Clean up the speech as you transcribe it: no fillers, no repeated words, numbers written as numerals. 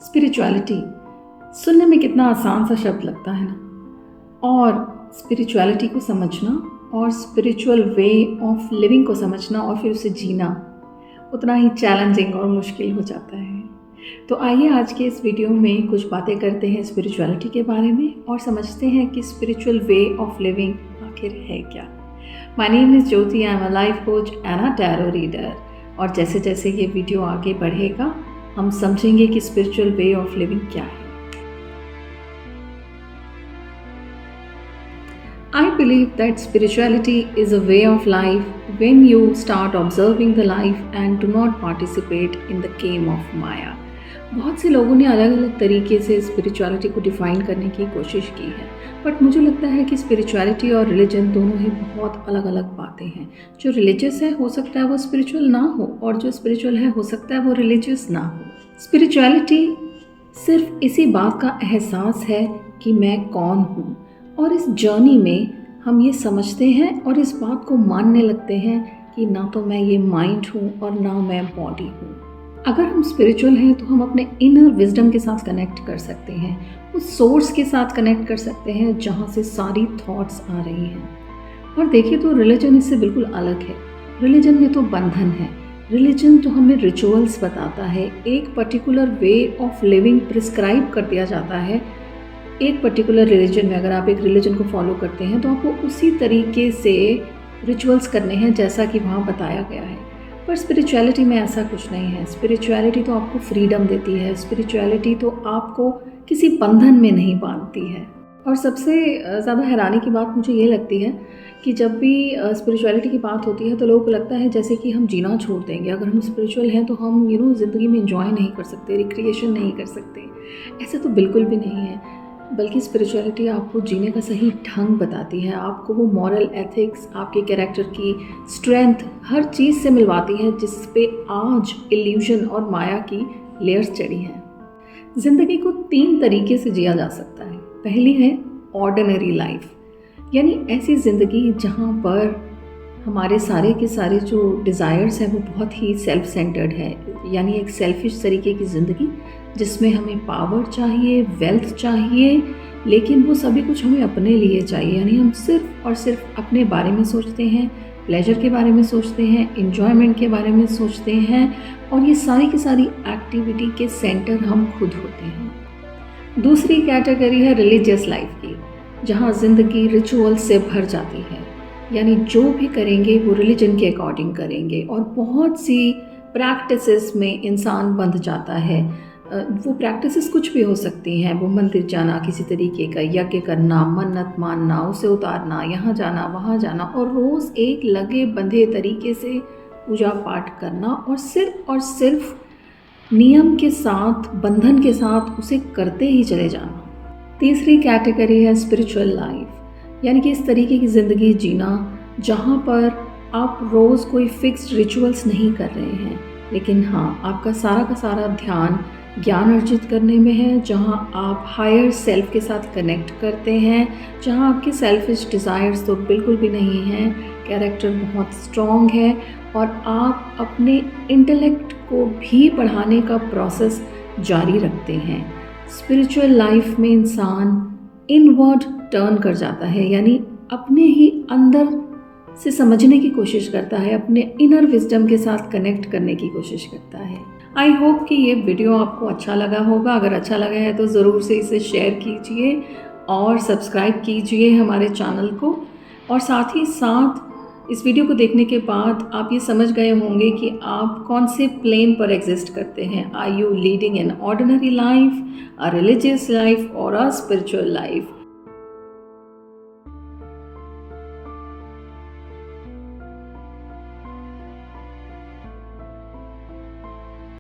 Spirituality सुनने में कितना आसान सा शब्द लगता है ना। और स्पिरिचुअलिटी को समझना और स्पिरिचुअल वे ऑफ लिविंग को समझना और फिर उसे जीना उतना ही चैलेंजिंग और मुश्किल हो जाता है। तो आइए आज के इस वीडियो में कुछ बातें करते हैं स्पिरिचुअलिटी के बारे में और समझते हैं कि स्पिरिचुअल वे ऑफ लिविंग आखिर है क्या। My name is Jyoti, I am a life coach and a tarot reader. और जैसे जैसे ये वीडियो आगे बढ़ेगा हम समझेंगे कि स्पिरिचुअल वे ऑफ लिविंग क्या है। I believe that spirituality is a way of life when you start observing the life and do not participate in the game of Maya. बहुत से लोगों ने अलग अलग तरीके से स्पिरिचुअलिटी को डिफ़ाइन करने की कोशिश की है, बट मुझे लगता है कि स्पिरिचुअलिटी और रिलीजन दोनों ही बहुत अलग अलग बातें हैं। जो रिलीजियस है हो सकता है वो स्पिरिचुअल ना हो, और जो स्पिरिचुअल है हो सकता है वो रिलीजियस ना हो। स्पिरिचुअलिटी सिर्फ इसी बात का एहसास है कि मैं कौन हूँ, और इस जर्नी में हम ये समझते हैं और इस बात को मानने लगते हैं कि ना तो मैं ये माइंड हूँ और ना मैं बॉडी हूँ। अगर हम स्पिरिचुअल हैं तो हम अपने इनर विजडम के साथ कनेक्ट कर सकते हैं, उस सोर्स के साथ कनेक्ट कर सकते हैं जहाँ से सारी थॉट्स आ रही हैं। और देखिए तो रिलीजन इससे बिल्कुल अलग है। रिलीजन में तो बंधन है। रिलीजन तो हमें रिचुअल्स बताता है, एक particular way of living prescribe कर दिया जाता है। एक पर्टिकुलर रिलीजन में अगर आप एक रिलीजन को फॉलो करते हैं तो आपको उसी तरीके से रिचुअल्स करने हैं जैसा कि वहाँ बताया गया है। पर स्पिरिचुअलिटी में ऐसा कुछ नहीं है। स्पिरिचुअलिटी तो आपको फ्रीडम देती है। स्पिरिचुअलिटी तो आपको किसी बंधन में नहीं बांधती है। और सबसे ज़्यादा हैरानी की बात मुझे ये लगती है कि जब भी स्पिरिचुअलिटी की बात होती है तो लोगों को लगता है जैसे कि हम जीना छोड़ देंगे। अगर हम स्पिरिचुअल हैं तो हम ज़िंदगी में एंजॉय नहीं कर सकते, रिक्रिएशन नहीं कर सकते। ऐसा तो बिल्कुल भी नहीं है, बल्कि स्पिरिचुअलिटी आपको जीने का सही ढंग बताती है। आपको वो मॉरल एथिक्स, आपके कैरेक्टर की स्ट्रेंथ, हर चीज़ से मिलवाती है जिस पे आज इल्यूजन और माया की लेयर्स चढ़ी हैं। ज़िंदगी को 3 तरीके से जिया जा सकता है। पहली है ऑर्डिनरी लाइफ, यानी ऐसी ज़िंदगी जहाँ पर हमारे सारे के सारे जो डिज़ायर्स हैं वो बहुत ही सेल्फ सेंटर्ड है, यानी एक सेल्फिश तरीके की ज़िंदगी जिसमें हमें पावर चाहिए, वेल्थ चाहिए, लेकिन वो सभी कुछ हमें अपने लिए चाहिए। यानी हम सिर्फ और सिर्फ अपने बारे में सोचते हैं, प्लेजर के बारे में सोचते हैं, एन्जॉयमेंट के बारे में सोचते हैं, और ये सारी की सारी एक्टिविटी के सेंटर हम खुद होते हैं। दूसरी कैटेगरी है रिलीजियस लाइफ की, जहाँ ज़िंदगी रिचुअल से भर जाती है, यानी जो भी करेंगे वो रिलीजन के अकॉर्डिंग करेंगे, और बहुत सी प्रैक्टिसेस में इंसान बंध जाता है। वो प्रैक्टिसेस कुछ भी हो सकती हैं। वो मंदिर जाना, किसी तरीके का यज्ञ करना, मन्नत मानना, उसे उतारना, यहाँ जाना वहाँ जाना, और रोज़ एक लगे बंधे तरीके से पूजा पाठ करना, और सिर्फ नियम के साथ, बंधन के साथ उसे करते ही चले जाना। तीसरी कैटेगरी है स्पिरिचुअल लाइफ, यानी कि इस तरीके की ज़िंदगी जीना जहाँ पर आप रोज़ कोई फिक्स्ड रिचुअल्स नहीं कर रहे हैं, लेकिन हाँ आपका सारा का सारा ध्यान ज्ञान अर्जित करने में है, जहाँ आप हायर सेल्फ के साथ कनेक्ट करते हैं, जहाँ आपके सेल्फिश डिज़ायर्स तो बिल्कुल भी नहीं हैं, कैरेक्टर बहुत स्ट्रॉन्ग है, और आप अपने इंटेलेक्ट को भी बढ़ाने का प्रोसेस जारी रखते हैं। स्पिरिचुअल लाइफ में इंसान इनवर्ड टर्न कर जाता है, यानी अपने ही अंदर से समझने की कोशिश करता है, अपने इनर विजडम के साथ कनेक्ट करने की कोशिश करता है। आई होप कि ये वीडियो आपको अच्छा लगा होगा। अगर अच्छा लगा है तो ज़रूर से इसे शेयर कीजिए और सब्सक्राइब कीजिए हमारे चैनल को। और साथ ही साथ इस वीडियो को देखने के बाद आप ये समझ गए होंगे कि आप कौन से प्लेन पर एग्जिस्ट करते हैं। Are you leading an ordinary life, a religious life और अ स्पिरिचुअल लाइफ।